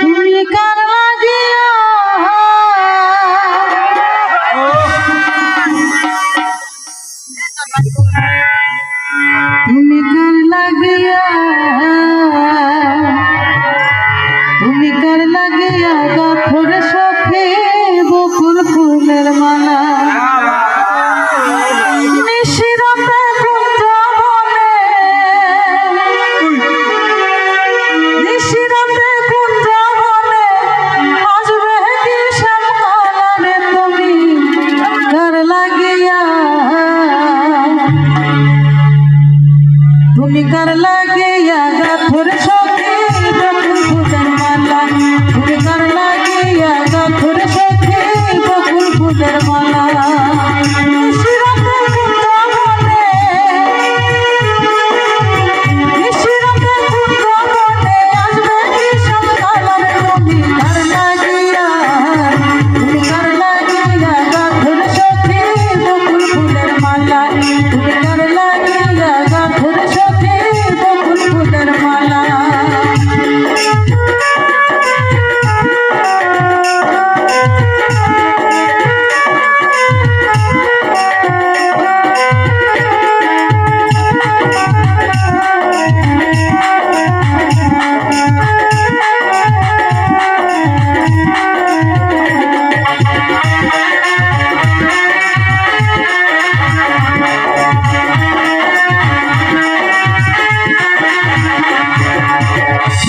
তুমি কার লাগিয়া তুমি কার লাগিয়া তুমি কার লাগিয়া গাথর সখী বকুল ফুলের মালা নিশিরাতে কুঞ্জবনে নিশিরাতে কুঞ্জবনে আসবে কি শ্যামকালারে তুমি কার লাগিয়া তুমি কার লাগিয়া গাথর সখী বকুল ফুলের মালা তুমি কার লাগিয়া গাথর সখী বকুল ফুলের মালা নিশিরাতে কুঞ্জবনে নিশিরাতে কুঞ্জবনে আসবে কি শ্যামকালারে তুমি কার লাগিয়া গাথর সখী বকুল ফুলের মালা তুমি কার লাগিয়া গাথর সখী বকুল ফুলের মালা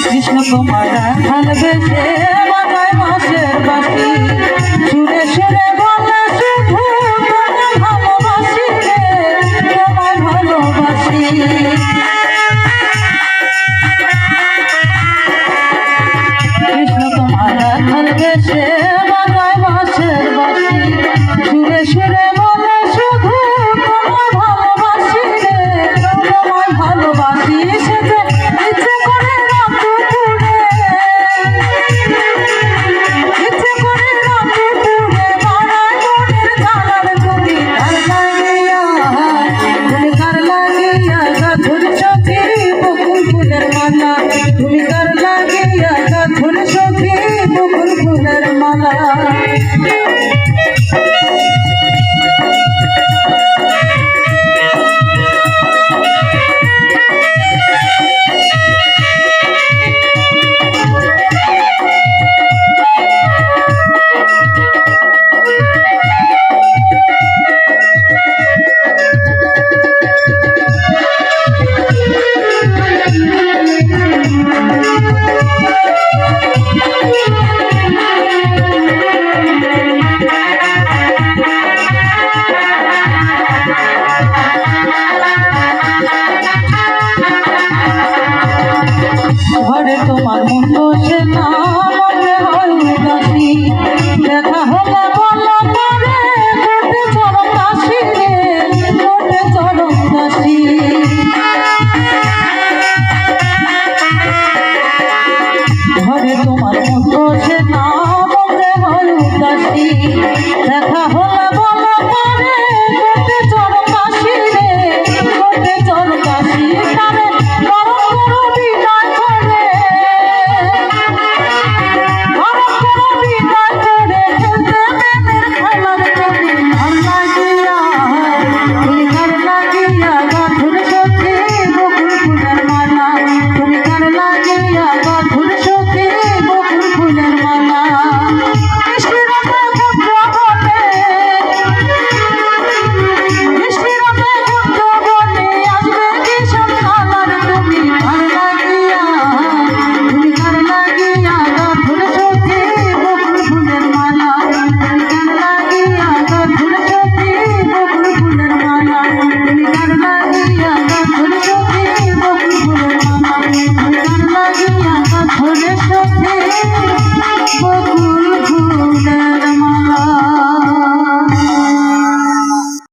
কৃষ্ণ তোমার ভালোবেসে বাজায় মাসের বাসি সুরে সুরে বলে শুধু তোমায় ভালোবাসি রে তোমায় ভালোবাসি কৃষ্ণ তোমার ভালোবেসে বাজায় মাসের বাসি সুরে সুরে বলে শুধু তোমায় ভালোবাসি রে তোমায় ভালোবাসি সেটা ইচ্ছে করে তুমি কার লাগিয়া গাথর সখী বকুল ফুলের মালা ঘরে তোমার মন বসে না মনে হয় উদাসী দেখা হলে বলো করে ঘটে চরম দাসী রে ঘটে চরম দাসী ঘরে তোমার মন বসে না মনে হয় উদাসী দেখা হলে বলো করে ঘটে চরম দাসী রে ঘটে চরম দাসী তারে সখী